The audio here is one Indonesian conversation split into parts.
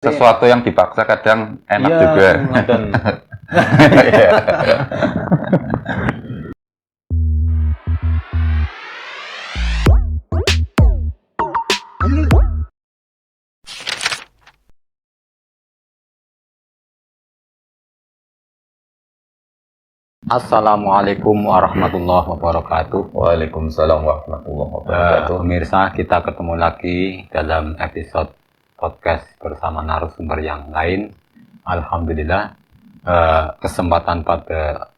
Sesuatu yang dipaksa kadang enak iya, juga. dan Assalamualaikum warahmatullahi wabarakatuh. Waalaikumsalam warahmatullahi wabarakatuh. Pemirsa, kita ketemu lagi dalam episode podcast bersama narasumber yang lain. Alhamdulillah, kesempatan pada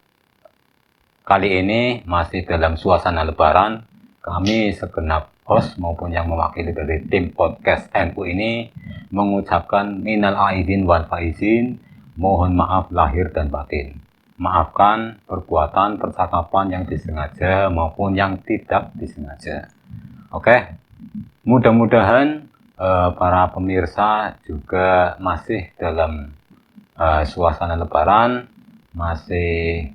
kali ini masih dalam suasana lebaran. Kami segenap host maupun yang mewakili dari tim podcast NU ini mengucapkan minal aidin wal faizin, mohon maaf lahir dan batin. Maafkan perbuatan percakapan yang disengaja maupun yang tidak disengaja. Oke, mudah-mudahan para pemirsa juga masih dalam suasana lebaran, masih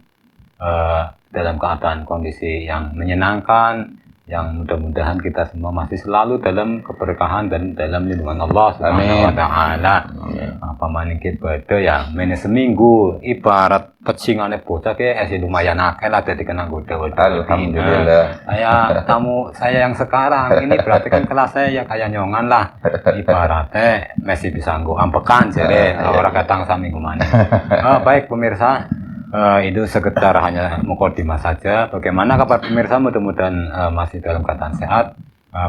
dalam keadaan kondisi yang menyenangkan, yang mudah-mudahan kita semua masih selalu dalam keberkahan dan dalam lindungan Allah Subhanahu wa taala. Apa maningkit bada ya mene seminggu ibarat pecingane bocah ke lumayan akeh lah dadi kena goda-goda. Alhamdulillah. Saya yang sekarang ini berarti kan kelas saya ya kayak nyongan lah. Ibaratnya masih bisa nggo ampekan jere ora katang saminggu maneh. Baik pemirsa, itu sekedar hanya mukadimah saja. Bagaimana kabar pemirsa? Mudah-mudahan masih dalam keadaan sehat.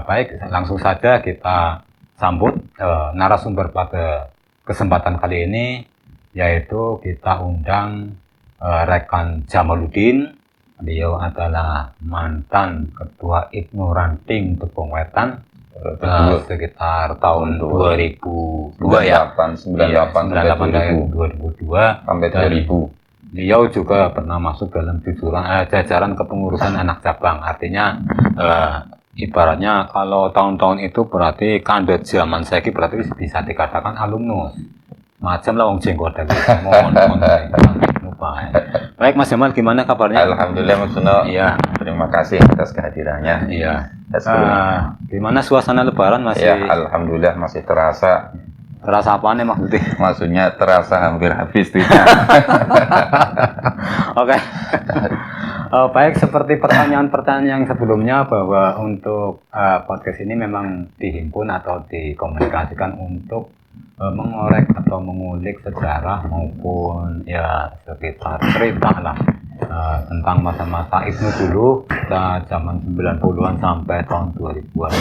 Baik, langsung saja kita sambut narasumber pada kesempatan kali ini, yaitu kita undang rekan Jamaluddin. Beliau adalah mantan ketua IPNU Ranting Tepung Wetan sekitar tahun 2002 ya, 98 dari 2002 sampai 2000. Beliau juga pernah masuk dalam jajaran kepengurusan anak cabang. Artinya ibaratnya kalau tahun-tahun itu berarti kandet zaman saya berarti bisa dikatakan alumnus. Macam lah wong jenggot dari mohon lupa. Baik Mas Jamal, gimana kabarnya? Alhamdulillah Mas Suno. Iya. Terima kasih atas kehadirannya. Iya. Gimana suasana lebaran masih? Ya, alhamdulillah masih terasa. Terasa apa nih maksudnya? Maksudnya terasa hampir habis duitnya. Oke. Baik, seperti pertanyaan-pertanyaan yang sebelumnya bahwa untuk podcast ini memang dihimpun atau dikomunikasikan untuk mengorek atau mengulik sejarah maupun ya sekitar cerita lah tentang masa-masa IPNU dulu zaman 90-an sampai tahun 2000-an.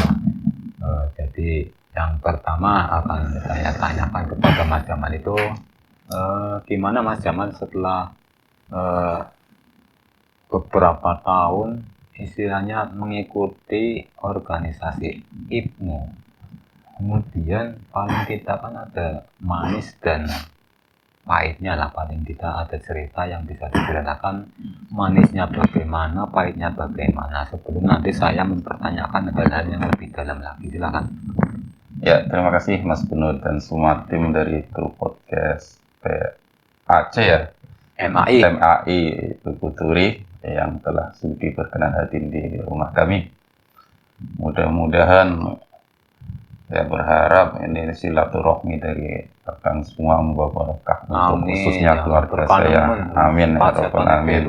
Jadi yang pertama akan saya tanyakan kepada Mas Jamal itu gimana Mas Jamal setelah beberapa tahun istilahnya mengikuti organisasi IPNU, kemudian paling tidak kan ada manis dan pahitnya lah, paling tidak ada cerita yang bisa diceritakan manisnya bagaimana, pahitnya bagaimana, sebelum nanti saya mempertanyakan hal-hal yang lebih dalam lagi. Silakan. Ya, terima kasih Mas Bunur dan semua tim dari grup podcast Aceh ya, MAI Puturi yang telah sudi berkenan hadir di rumah kami. Mudah-mudahan saya berharap ini silaturahmi dari rekan semua membawa berkah untuk khususnya keluarga saya. Amin ya rabbal alamin.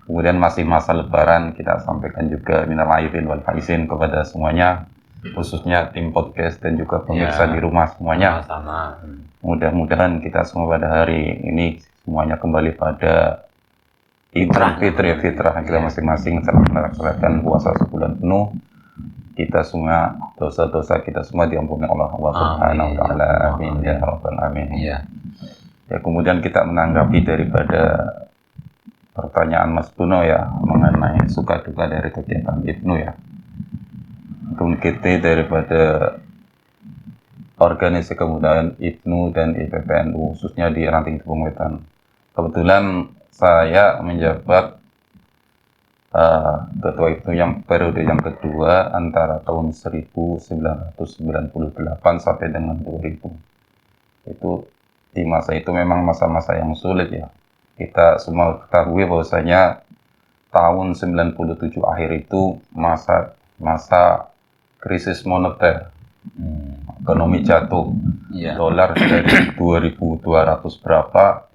Kemudian masih masa lebaran, kita sampaikan juga minal aidin wal faizin kepada semuanya, khususnya tim podcast dan juga pemirsa di rumah semuanya. Mudah-mudahan kita semua pada hari ini semuanya kembali pada fitrah kita masing-masing setelah melaksanakan puasa sebulan penuh. Kita semua, dosa-dosa kita semua diampuni Allah Subhanahu wa taala. Amin ya rabbal alamin. Ya, kemudian kita menanggapi daripada pertanyaan Mas Puno ya mengenai suka duka dari kegiatan IPNU ya. Kita daripada organisasi kebudayaan IPNU dan IPPNU khususnya di Ranting Tepung Wetan. Kebetulan saya menjabat ketua IPNU yang periode yang kedua antara tahun 1998 sampai dengan 2000. Itu di masa itu memang masa-masa yang sulit ya. Kita semua ketahui bahwasanya tahun 97 akhir itu masa krisis moneter Ekonomi jatuh. Dolar dari 2.200 berapa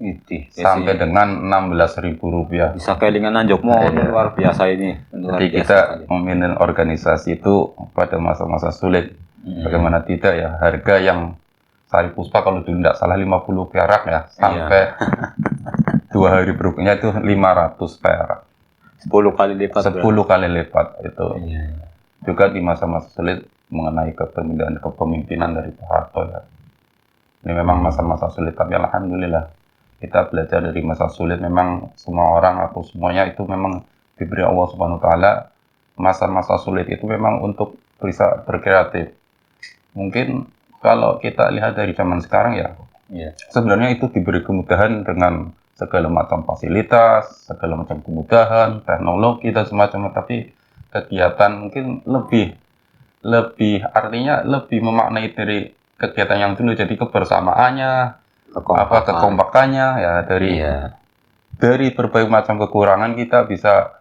sampai dengan 16.000 rupiah. Bisa kelingan anjok luar biasa ini. Jadi kita memimpin organisasi itu pada masa-masa sulit. Bagaimana tidak ya, harga yang Sari Puspa kalau dulu tidak salah 50 perak ya, sampai 2 hari berikutnya itu 500 perak. 10 kali lipat. 10 kali lipat itu. Juga di masa-masa sulit mengenai kepemimpinan dari Pak Harto ya. Ini memang masa-masa sulit, tapi alhamdulillah kita belajar dari masa sulit. Memang semua orang atau semuanya itu memang diberi Allah Subhanahu wa taala masa-masa sulit itu memang untuk bisa berkreatif. Mungkin kalau kita lihat dari zaman sekarang ya, sebenarnya itu diberi kemudahan dengan segala macam fasilitas, segala macam kemudahan, teknologi dan semacamnya, tapi kegiatan mungkin lebih artinya lebih memaknai dari kegiatan yang dulu, jadi kebersamaannya, kekompakannya ya, dari berbagai macam kekurangan kita bisa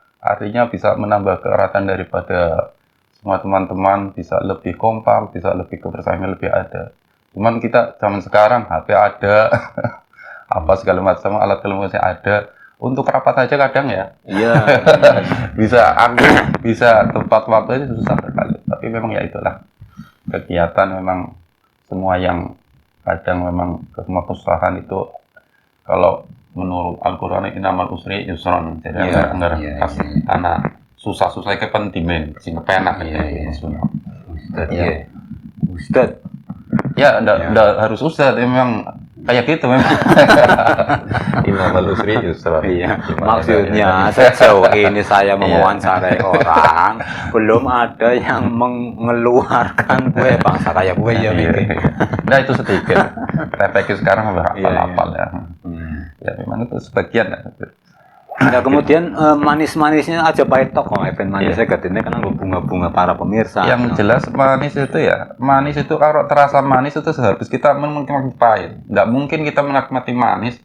menambah keeratan daripada semua teman-teman, bisa lebih kompak, bisa lebih kebersamaan, lebih ada. Cuman kita zaman sekarang HP ada, apa segala macam alat komunikasi ada, untuk rapat aja kadang ya. bisa tepat waktu itu susah sekali. Tapi memang ya itulah kegiatan, memang semua yang kadang memang semua kesusahan itu kalau menurut Al-Quran innamal usri yusran. Jadi anak susah-susah ke pendimen sing kepenak Ustaz. Ya enggak harus Ustaz, memang kayak gitu memang. Innamal usri yusra. Maksudnya sejauh ini saya mewawancarai orang, belum ada yang mengeluarkan gue bangsa kayak gue ya mikir. Nah itu sedikit. TPQ sekarang hafal ya. Ya memang itu sebagian ya. Nah kemudian manis-manisnya aja pahit tok kok, event manisnya gadine kan bunga-bunga para pemirsa. Yang jelas manis itu kalau terasa manis itu sehabis kita menikmati pahit. Nggak mungkin kita menikmati manis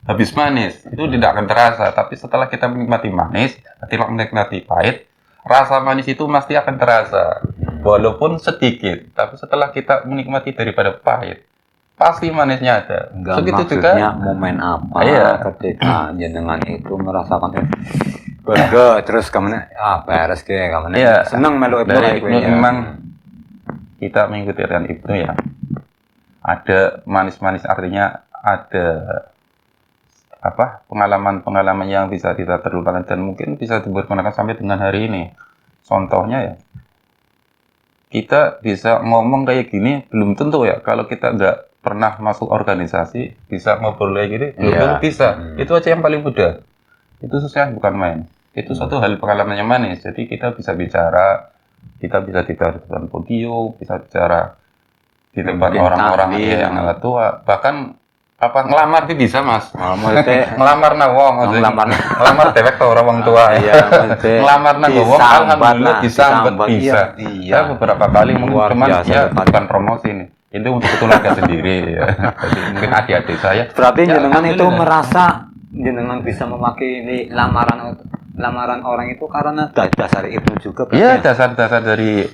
habis manis, itu tidak akan terasa. Tapi setelah kita menikmati manis, tidak menikmati pahit, rasa manis itu pasti akan terasa. Walaupun sedikit, tapi setelah kita menikmati daripada pahit, pasti manisnya ada. Segitu juga momen apa ketika jenengan itu merasakan bangga terus kemana beres ke kemana senang melu Ibnu. Memang kita mengikuti dengan Ibnu ya, ada manis-manis, artinya ada pengalaman-pengalaman yang bisa kita terlupakan dan mungkin bisa dipergunakan sampai dengan hari ini. Contohnya ya, kita bisa ngomong kayak gini belum tentu ya, kalau kita nggak pernah masuk organisasi bisa ngobrol kayak gini belum bisa. Itu aja yang paling mudah, itu susah bukan main. Itu suatu hal pengalaman yang manis. Jadi kita bisa bicara, kita bisa di depan podium, bisa bicara di depan orang-orang yang tua, bahkan ngelamar sih bisa mas. Ngelamar na wong, ngelamar dewek ke orang tua. Ngelamar na wong, alhamdulillah bisa. Ya beberapa kali cuman ya bukan promosi nih. Itu untuk keluarga sendiri ya. Jadi mungkin adik-adik saya. Berarti jenengan itu merasa jenengan bisa mewakili lamaran orang itu karena dasar Ibnu juga. Iya, dasar-dasar dari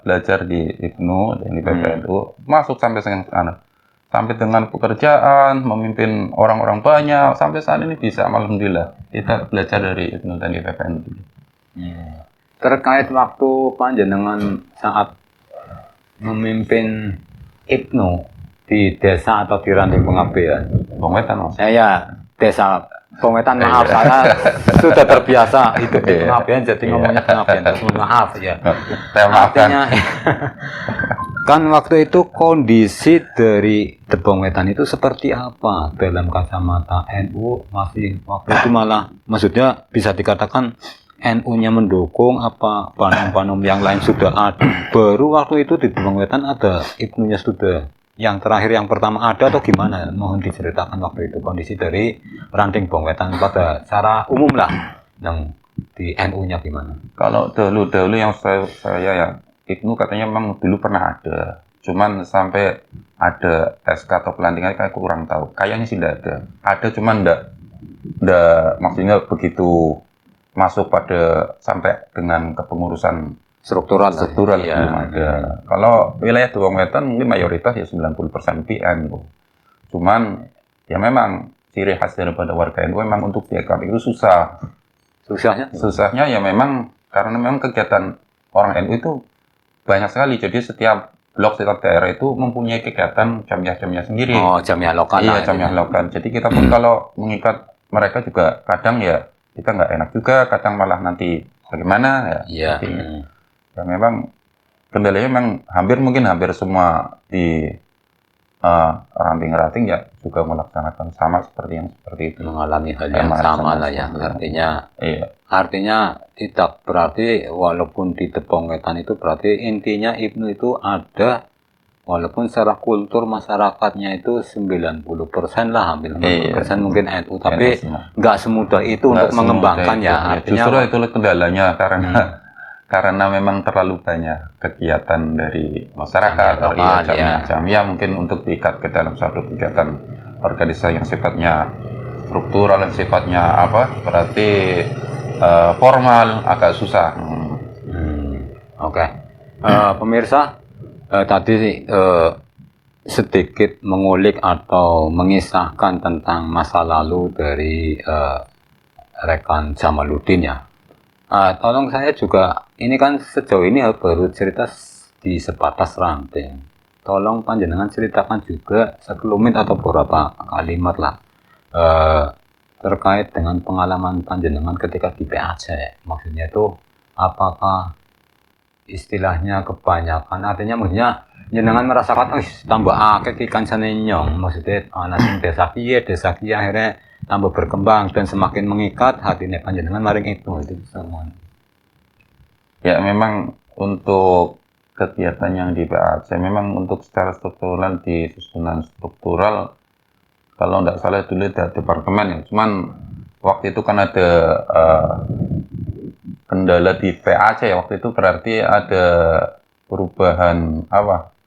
belajar di Ibnu dan di PPNU masuk sampai sana. Sampai dengan pekerjaan, memimpin orang-orang banyak, sampai saat ini bisa, alhamdulillah. Kita belajar dari Ibnu dan di PPNU. Terkait waktu panjenengan saat memimpin Ibnu di desa atau di Ranting Pengabdian. Pengwetan mas? Ya, desa Pengwetan, maaf saya sudah terbiasa hidup di pengabdian, jadi ngomongnya pengabdian terus, maaf ya. Artinya kan waktu itu kondisi dari Tebong Wetan itu seperti apa dalam kacamata NU? Masih waktu itu malah maksudnya bisa dikatakan NU-nya mendukung apa panom-panom yang lain sudah ada. Baru waktu itu di Tebong Wetan ada Ibnu-nya sudah. Yang terakhir yang pertama ada atau gimana? Mohon diceritakan waktu itu kondisi dari Ranting Bong Wetan pada secara umum lah. Yang di NU-nya gimana? Kalau dahulu yang saya ya, Ibnu katanya memang dulu pernah ada. Cuman sampai ada SK atau pelantikan kayak kurang tahu. Kayaknya sih tidak ada. Ada cuman enggak maksudnya begitu masuk pada sampai dengan kepengurusan struktural belum ada. Kalau wilayah Duong Wetan mungkin mayoritas ya 90% PN. Cuman ya memang ciri khas daripada warga NU memang untuk backup itu susah. Susahnya ya memang karena memang kegiatan orang NU itu banyak sekali. Jadi setiap blok, setiap daerah itu mempunyai kegiatan jamiah-jamiah sendiri. Oh, jamiah lokal. Iya, jamiah lokal. Jadi kita pun kalau mengikat mereka juga kadang ya kita nggak enak juga, kadang malah nanti bagaimana ya. Iya. Ya memang kendalanya memang hampir semua di ranting-ranting ya juga melaksanakan sama seperti itu. Mengalami hal yang sama lah ya. Artinya tidak berarti walaupun di Tepong Wetan itu berarti intinya Ibnu itu ada walaupun secara kultur masyarakatnya itu 90% lah, hampir 90% mungkin NU, tapi nggak semudah itu untuk mengembangkan ya. Artinya justru itu kendalanya karena memang terlalu banyak kegiatan dari masyarakat, jamiah mungkin untuk diikat ke dalam satu kegiatan organisasi yang sifatnya struktural dan sifatnya berarti formal agak susah. Oke. Pemirsa, tadi sedikit mengulik atau mengisahkan tentang masa lalu dari rekan Jamaluddin ya. Tolong saya juga, ini kan sejauh ini baru cerita di sebatas ranting. Tolong panjenengan ceritakan juga sekelumit atau beberapa kalimat lah terkait dengan pengalaman panjenengan ketika di PAC. Maksudnya itu apakah istilahnya kebanyakan, artinya maksudnya jenengan merasakan tambah akeh ikan sanenyong, maksudnya anak desa kia akhirnya tambah berkembang dan semakin mengikat hatinya panjenengan maring itu semua. Ya memang untuk kegiatan yang di PAC memang untuk secara struktural di susunan struktural kalau tidak salah dulu ada departemen ya, cuman waktu itu kan ada kendala di PAC ya, waktu itu berarti ada perubahan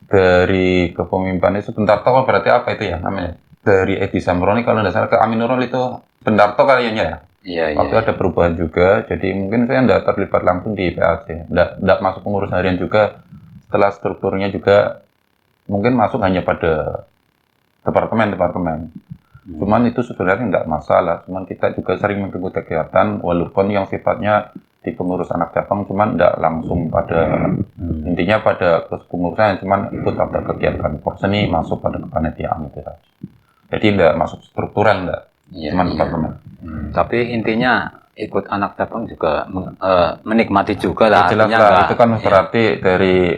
dari kepemimpinan itu sebentar toh berarti apa itu ya namanya? Dari Edi Samroni kalau tidak salah ke Amin Nurul itu Bendarto kayaknya ya. Iya. Waktu ada perubahan juga, jadi mungkin saya tidak terlibat langsung di PAC, tidak masuk pengurus harian juga. Setelah strukturnya juga mungkin masuk hanya pada departemen. Cuman itu sebenarnya tidak masalah. Cuman kita juga sering mengikuti kegiatan walaupun yang sifatnya di pengurus anak cabang, cuman tidak langsung pada intinya pada kepengurusan, cuman ikut ada kegiatan porseni masuk pada kepanitiaan itu saja. Jadi tidak masuk struktural, cuman departemen. Tapi intinya ikut anak cabang juga menikmati juga lah. Jelas lah, itu kan berarti dari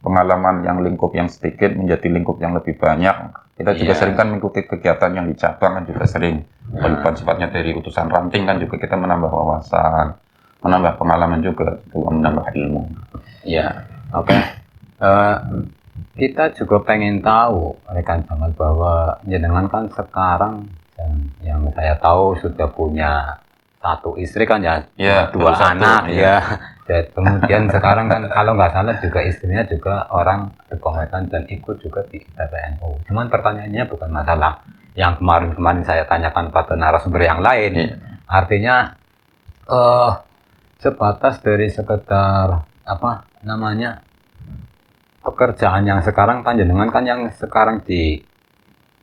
pengalaman yang lingkup yang sedikit menjadi lingkup yang lebih banyak. Kita juga sering kan mengikuti kegiatan yang di cabang kan juga sering. Walaupun sifatnya dari utusan ranting kan juga kita menambah wawasan, menambah pengalaman juga, menambah ilmu. Iya, oke. Kita juga pengen tahu rekan Jamal bahwa jenengan kan sekarang yang saya tahu sudah punya satu istri kan ya, dua anak ya. Dan kemudian sekarang kan kalau nggak salah juga istrinya juga orang Tepong Wetan dan ikut juga di PBNU. Cuman pertanyaannya bukan masalah yang kemarin saya tanyakan pada narasumber yang lain. Artinya sebatas dari sekedar pekerjaan yang sekarang panjenengan kan yang sekarang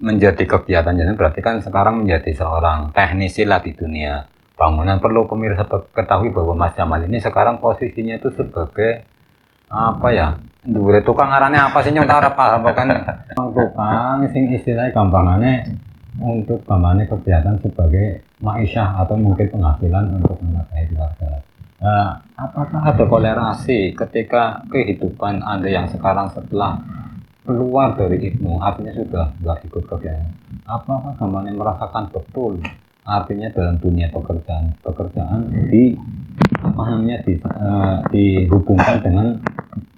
menjadi kegiatan jenengan berarti kan sekarang menjadi seorang teknisi lah di dunia bangunan. Perlu pemirsa ketahui bahwa Mas Jamal ini sekarang posisinya itu sebagai tukang arannya apa sih nyontar paham kan tukang sing istilahnya gampangannya untuk kegiatan sebagai ma'isyah atau mungkin penghasilan untuk menafkahi keluarga. Apakah ada kolerasi ketika kehidupan Anda yang sekarang setelah keluar dari Ibnu, artinya sudah nggak ikut kegiatan? Apakah Anda merasakan betul artinya dalam dunia pekerjaan dihubungkan dengan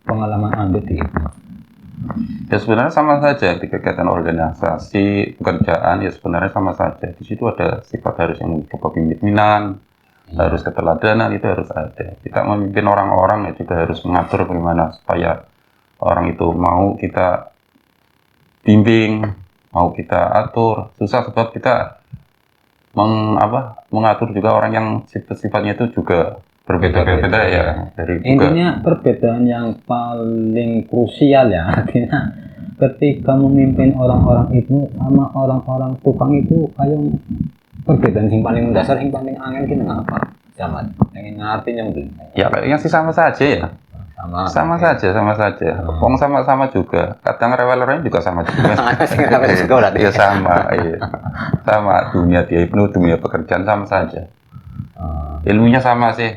pengalaman Anda di Ibnu? Ya sebenarnya sama saja di kegiatan organisasi pekerjaan ya sebenarnya sama saja. Di situ ada sifat harus yang kepemimpinan. Harus keteladanan itu harus ada. Kita memimpin orang-orang ya juga harus mengatur bagaimana supaya orang itu mau kita bimbing, mau kita atur. Susah sebab kita mengatur juga orang yang sifatnya itu juga berbeda-beda ya. Dari intinya perbedaan yang paling krusial ya, artinya ketika memimpin orang-orang itu sama orang-orang tukang itu kayak perbedaan yang paling mendasar, yang paling angin gitu apa? Zaman yang ngertinya mungkin. Ya kayaknya sih sama saja ya. Sama saja. Wong sama-sama juga. Kadang rewelernya juga sama juga. Ya sama, iya. Sama dunia dia Ibnu, dunia pekerjaan sama saja. Ilmunya sama sih.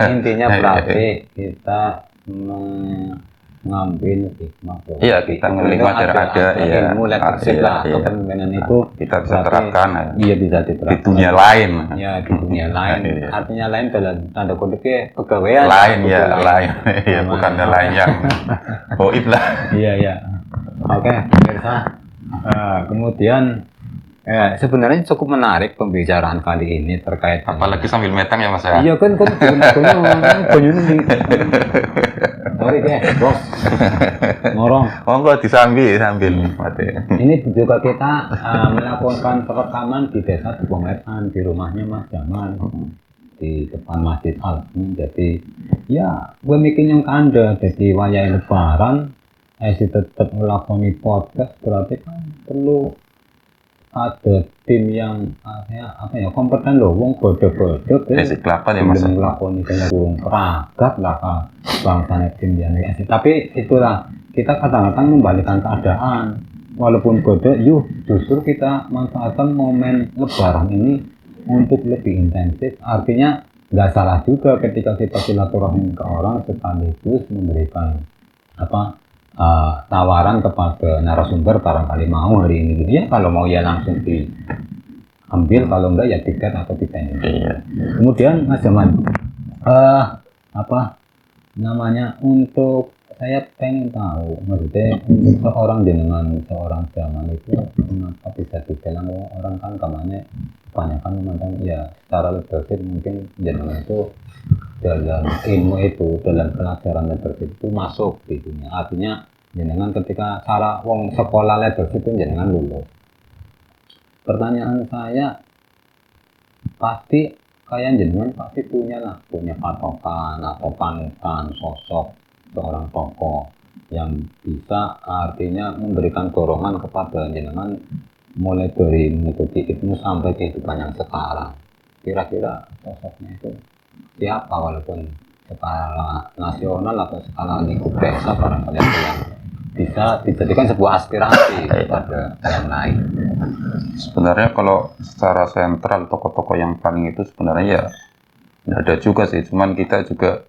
Intinya berarti kita mengambil hikmah. Iya, kita ngambil ada ya. Ilmu leadership lah, kepemimpinan itu kita bisa terapkan. Iya, bisa diterapkan. Di dunia lain. Ya, di dunia lain. Artinya lain dalam tanda kutip pegawaian. Lain ya, lain. Iya, bukan lain yang goib lah. Iya. Oke, pemirsa. Kemudian sebenarnya cukup menarik pembicaraan kali ini terkait apalagi sambil metang ya Mas ya. Iya kan banyak nih. Sorry deh, bos. Ngorong. Enggak sambil mati. Ini juga kita melakukan rekaman di desa Tubongetan, di rumahnya Mas Jamal di depan Masjid Al. Jadi ya gue bikin yang kanda jadi wayai lebaran tetap melakukan podcast berarti kan perlu ada tim yang kompeten loh, wong bodoh-bodoh si kelapa ya Mas. Ngelakoni kayak burung peragat lah bangsanya tim yang tapi itulah kita kadang-kadang membalikan keadaan walaupun bodoh justru kita manfaatkan momen lebaran ini untuk lebih intensif, artinya nggak salah juga ketika kita silaturahmi ke orang sekaligus memberikan tawaran kepada narasumber barangkali mau hari ini gitu ya, kalau mau ya langsung diambil, kalau enggak ya tiket atau tiket ini. Kemudian Mas Jaman untuk saya pengen tahu maksudnya seorang Jaman itu kenapa bisa dibilang orang kan kamarnya kebanyakan memandang ya secara leadership mungkin jenengan itu dalam ilmu itu, dalam pelajaran leadership itu masuk di dunia. Artinya jenengan ketika cara wong sekolah leadership itu jenengan lulus. Pertanyaan saya pasti kalian jenengan pasti punya patokan atau panutan sosok seorang tokoh yang bisa artinya memberikan dorongan kepada jenengan mulai dari mengikuti Ibnu sampai kehidupan yang sekarang. Kira-kira sosoknya itu siapa, walaupun skala nasional atau skala lingkup desa barangkali yang bisa dijadikan sebuah aspirasi kepada yang lain. Sebenarnya kalau secara sentral tokoh-tokoh yang paling itu sebenarnya ya tidak ada juga sih, cuman kita juga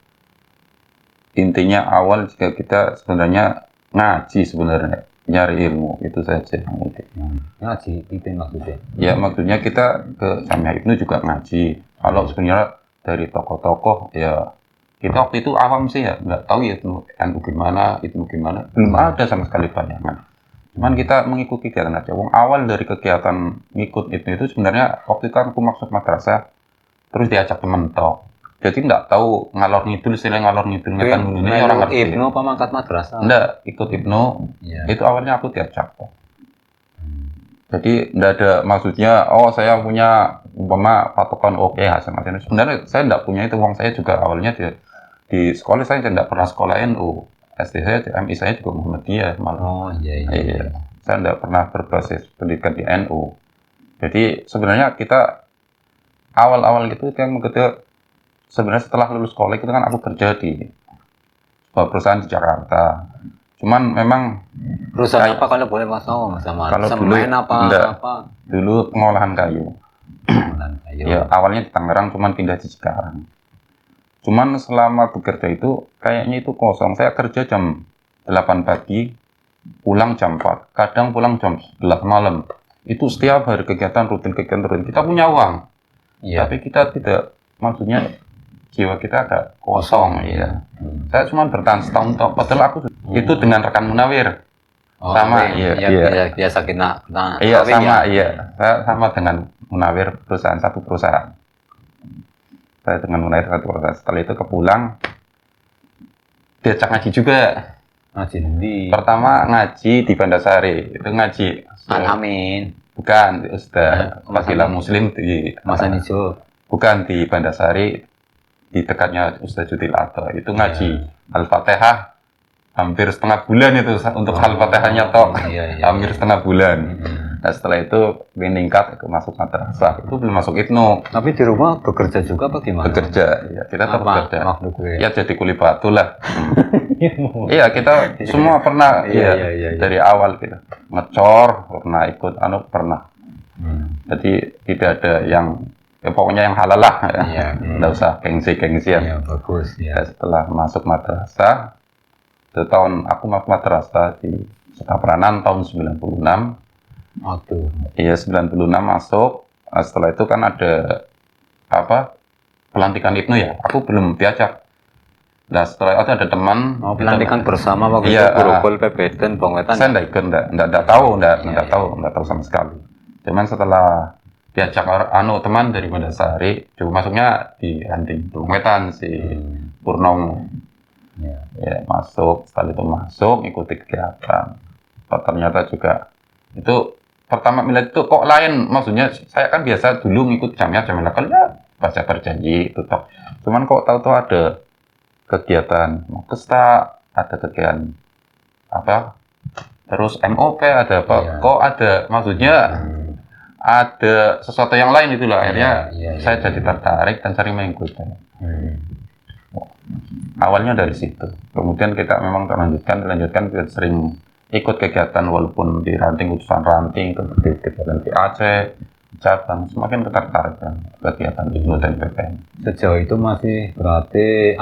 intinya awal jika kita sebenarnya ngaji sebenarnya nyari ilmu itu saja mungkin. Ngaji itu maksudnya? Ya maksudnya kita ke Jamiah Ibnu juga ngaji. Kalau sebenarnya dari tokoh-tokoh ya kita waktu itu awam sih ya, nggak tahu ya itu gimana, belum ada sama sekali bayangan. Cuman kita mengikuti kegiatan aja. Wong awal dari kegiatan ngikut itu sebenarnya waktu itu aku maksud madrasah, terus diajak temen tok. Jadi nggak tahu ngalor ngidul kan ini orang ngerti. Ibnu pamangkat madrasah? Enggak, ikut Ibnu. Ya. Itu awalnya aku diajak kok. Jadi nggak ada maksudnya, saya punya umpama patokan hasil-hasilnya. Sebenarnya saya nggak punya itu, uang saya juga awalnya di sekolah saya tidak pernah sekolah NU. SD saya, MI saya juga Muhammadiyah malah. Iya. Saya tidak pernah berbasis pendidikan di NU. Jadi sebenarnya kita awal-awal itu kan sebenarnya setelah lulus sekolah itu kan aku kerja di sebuah perusahaan di Jakarta. Cuman memang perusahaan apa kalau boleh Mas tahu Mas Jamal? Kalau dulu pengolahan kayu. Ya awalnya di Tangerang, cuman pindah di Cikarang. Cuman selama bekerja itu kayaknya itu kosong. Saya kerja jam 8 pagi, pulang jam 4. Kadang pulang jam 11 malam. Itu setiap hari kegiatan rutin. Kita punya uang. Tapi kita tidak, maksudnya jiwa kita agak kosong ya. Saya cuma bertahan setahun toh. Padahal aku itu dengan rekan Munawir. Biasa kita saya sama dengan Munawir satu perusahaan. Saya dengan Munawir satu perusahaan. Setelah itu kepulang diajak ngaji juga. Ngaji di pertama ngaji di Bandasari. Itu ngaji Amin. Bukan di Ustaz Fadilah Muslim di Masa Nijo. Bukan di Bandasari. di dekatnya Ustaz Judil Atta itu ngaji Al-Fatihah hampir setengah bulan itu untuk Al-Fatihahnya tok. Hampir setengah bulan. Nah setelah itu meningkat masuk madrasah, itu belum masuk Ibnu. Tapi di rumah bekerja juga apa gimana? Bekerja, ya kita tetap bekerja. Maksudnya? Ya jadi kuli batu lah. Iya kita semua pernah, dari awal kita ngecor, pernah ikut pernah. Jadi tidak ada yang pokoknya yang halal lah, nggak usah gengsi-gengsian. Iya bagus. Ya. Setelah masuk madrasah, itu tahun aku masuk madrasah di Sukaperanan tahun 96. Iya 96 masuk. Nah, setelah itu kan ada pelantikan Ibnu ya. Aku belum diajak. Nah setelah itu ada teman. Pelantikan bersama waktu itu Gurukul PPDN Bongwetan. Saya nggak tahu sama sekali. Cuman setelah diajak teman dari Mandasari, juga masuknya di Ranting Bongwetan si Purnomo. Ya masuk. Setelah itu masuk ikuti kegiatan. Ternyata juga itu pertama melihat itu kok lain, maksudnya saya kan biasa dulu ngikut jamnya nakal ya baca berjanji itu toh. Cuman kok tahu-tahu ada kegiatan Makesta, ada kegiatan terus MOP ada apa, kok ada maksudnya ada sesuatu yang lain itulah akhirnya saya jadi tertarik dan sering mengikuti. Awalnya dari situ, kemudian kita memang dilanjutkan kita sering ikut kegiatan walaupun di ranting utusan ranting, kegiatan di Aceh, cabang, semakin tertarik dengan kegiatan Ibnu dan PPN. Sejauh itu masih berarti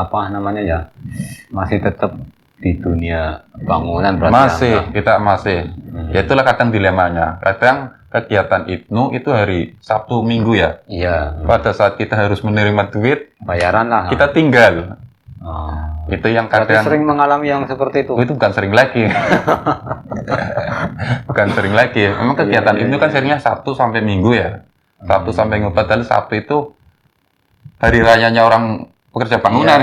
masih tetap di dunia bangunan berarti? Kita masih. Ya itulah kadang dilemanya. Kadang kegiatan Ibnu itu hari Sabtu Minggu ya. Iya. Pada saat kita harus menerima duit, bayaran lah. Kita tinggal. Itu yang kadang sering mengalami yang seperti itu. Itu bukan sering lagi. Bukan sering lagi. Memang kegiatan itu kan seringnya Sabtu sampai Minggu ya. Sabtu sampai Minggu. Padahal Sabtu itu hari rayanya orang pekerja bangunan.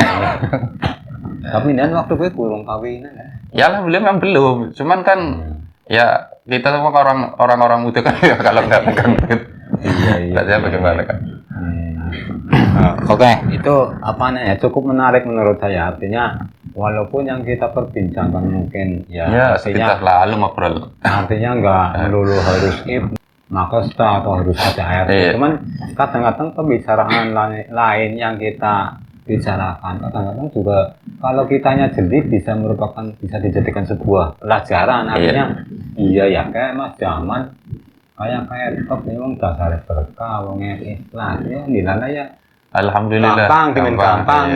Tapi ini waktu gue kurang kawinan. Ya alhamdulillah memang belum. Cuman kan ya kita semua orang-orang muda kan ya kalau nggak pegang duit. Iya. Bagaimana kan? Oke, itu cukup menarik menurut saya. Artinya walaupun yang kita perbincangkan mungkin sekitar lalu ngobrol. Artinya nggak melulu harus Makesta atau harus ada ART. Cuman kadang-kadang pembicaraan lain yang kita bicarakan kadang-kadang juga kalau kitanya jeli bisa dijadikan sebuah pelajaran. Artinya kayak Mas Jaman kayak top memang dasar berkah wongnya ikhlas ya dilala ya alhamdulillah gampang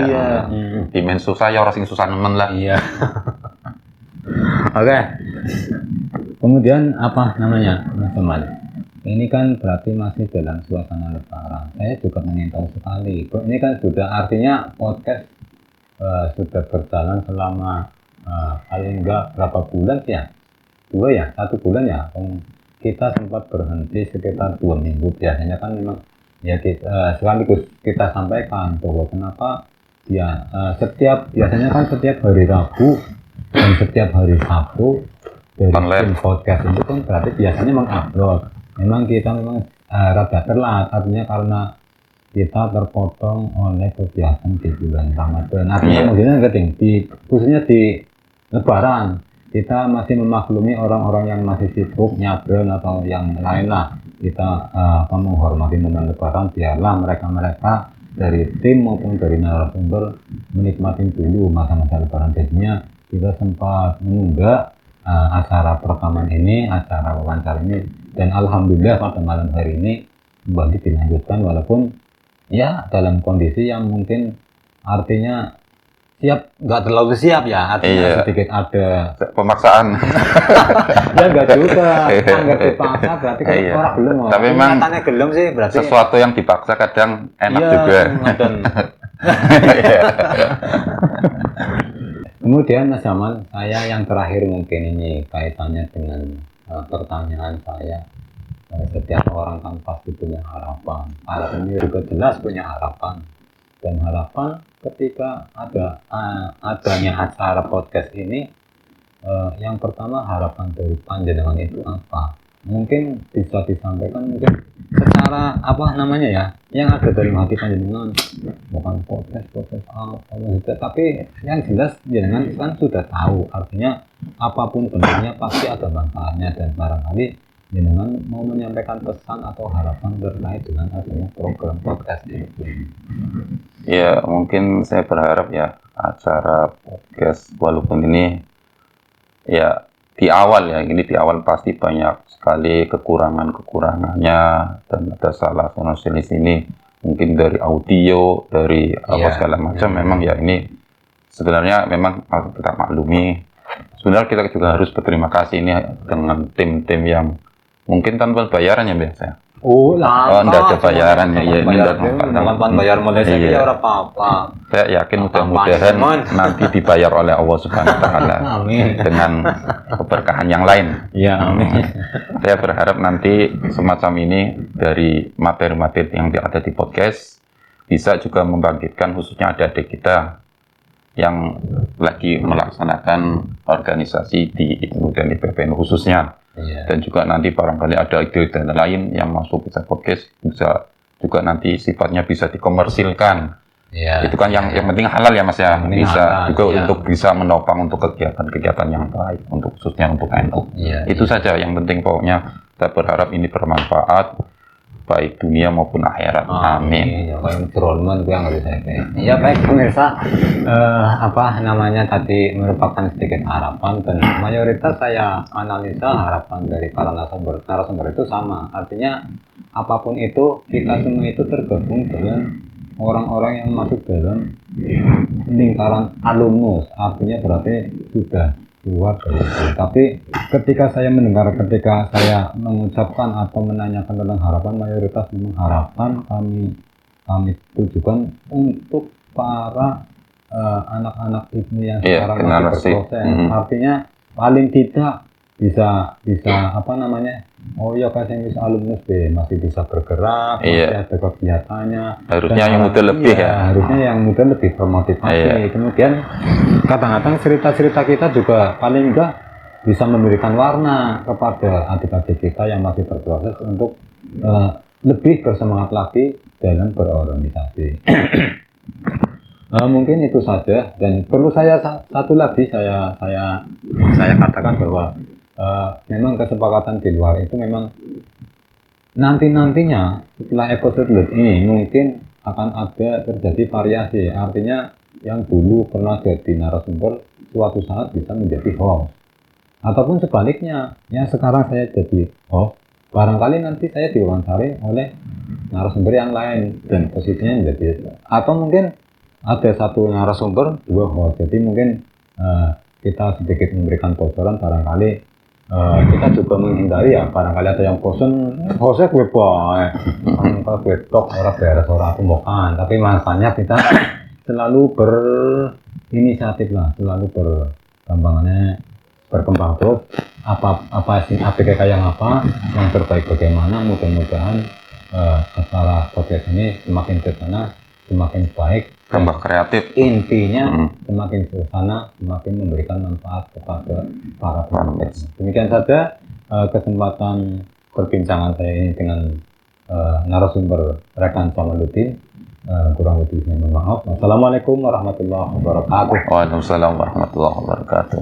dimen susah ya orang sing susah nemen lah. Oke. Kemudian Mas Jamal, ini kan berarti masih dalam suasana lebaran. Saya juga ingin tahu sekali ini kan sudah artinya podcast sudah berjalan selama paling enggak berapa bulan ya, 1 bulan ya. Kita sempat berhenti sekitar 2 minggu. Biasanya kan memang sekaligus kita sampaikan bahwa kenapa biasanya kan setiap hari Rabu dan setiap hari Sabtu dari tim podcast itu kan berarti biasanya mengupload. Memang kita rada telat artinya karena kita terpotong oleh kegiatan di bulan Ramadan. Artinya maksudnya khususnya di Lebaran. Kita masih memaklumi orang-orang yang masih sibuk nyabren atau yang lain lah. Kita menghormati momen lebaran, biarlah mereka dari tim maupun dari narasumber menikmati dulu masa-masa lebaran. Jadinya kita sempat menunda acara perekaman ini, acara wawancara ini, dan alhamdulillah pada malam hari ini kembali dilanjutkan walaupun dalam kondisi yang mungkin artinya nggak terlalu siap ya, artinya sedikit ada pemaksaan. Nggak juga, nggak dipaksa berarti kan orang belum. Tapi memang gelem sih berarti sesuatu yang dipaksa kadang enak juga. Kemudian Mas Jamal, saya yang terakhir mungkin ini kaitannya dengan pertanyaan saya. Setiap orang kan pasti punya harapan. Ini juga jelas punya harapan. Dan harapan ketika adanya acara podcast ini, yang pertama harapan dari panjenengan itu apa? Mungkin bisa disampaikan mungkin secara apa namanya ya, yang ada dalam hati panjenengan, bukan podcast apa gitu, tapi yang jelas jenengan kan sudah tahu, artinya apapun bentuknya pasti ada manfaatnya, dan barangkali jenengan mau menyampaikan pesan atau harapan terkait dengan adanya program podcast ini. Ya, mungkin saya berharap ya acara podcast walaupun ini ya di awal pasti banyak sekali kekurangannya, dan ada salah di sini mungkin dari audio, dari apa segala macam. Memang ya ini sebenarnya memang harus kita maklumi. Sebenarnya kita juga harus berterima kasih ini dengan tim-tim yang mungkin tanpa bayaran ya biasa. Enggak ada bayaran ya. Ini bukan bayar mulai saya ora apa-apa. Saya yakin mudah-mudahan nanti dibayar oleh Allah Subhanahu wa taala dengan keberkahan yang lain. Ya, amin. Saya berharap nanti semacam ini dari materi-materi yang ada di podcast bisa juga membangkitkan khususnya adik-adik kita yang lagi melaksanakan organisasi di IPNU dan IPPNU khususnya. Dan juga nanti barangkali ada ide lain yang masuk bisa podcast, bisa juga nanti sifatnya bisa dikomersilkan. Itu kan yang penting halal ya Mas ya, bisa juga untuk bisa menopang untuk kegiatan-kegiatan yang baik, untuk khususnya untuk NU. Itu saja yang penting, pokoknya saya berharap ini bermanfaat baik dunia maupun akhirat. Amin. Ya baik pemirsa, apa namanya tadi merupakan sedikit harapan, dan mayoritas saya analisa harapan dari para narasumber itu sama. Artinya apapun itu, kita semua itu tergabung dengan orang-orang yang masuk dalam lingkaran alumnus, artinya berarti sudah keluar dari itu. Tapi ketika saya mengucapkan atau menanyakan tentang harapan, mayoritas memang harapan kami tujukan untuk para anak-anak ini yang sekarang masih berproses. Artinya paling tidak bisa apa namanya, kasih bisa alumnus masih bisa bergerak, masih ada kegiatannya. Harusnya yang muda lebih harusnya yang muda lebih termotivasi. Kemudian kadang-kadang cerita-cerita kita juga paling enggak bisa memberikan warna kepada adik-adik kita yang masih berproses untuk lebih bersemangat lagi dalam berorganisasi. Mungkin itu saja, dan perlu saya satu lagi saya katakan bahwa memang kesepakatan di luar itu memang nantinya setelah episode ini mungkin akan ada terjadi variasi, artinya yang dulu pernah jadi narasumber suatu saat bisa menjadi host, ataupun sebaliknya yang sekarang saya jadi host barangkali nanti saya diwawancara oleh narasumber yang lain dan posisinya menjadi, atau mungkin ada satu narasumber dua host. Jadi mungkin kita sedikit memberikan bocoran, barangkali kita juga menghindari ya, barangkali ada yang bosan hostnya gue kalau gue tok orang beres orang aku bukan, tapi makanya kita selalu berinisiatif lah, selalu berkembang terus, apa sih APK yang apa yang terbaik bagaimana. Mudah-mudahan acara podcast ini semakin ke sana semakin baik, tambah kreatif, intinya semakin ke sana semakin memberikan manfaat kepada para penonton. Demikian saja kesempatan perbincangan saya ini dengan narasumber rekan Jamaluddin. Kurang lebihnya mohon maaf. Wassalamualaikum warahmatullahi wabarakatuh. Waalaikumsalam warahmatullahi wabarakatuh.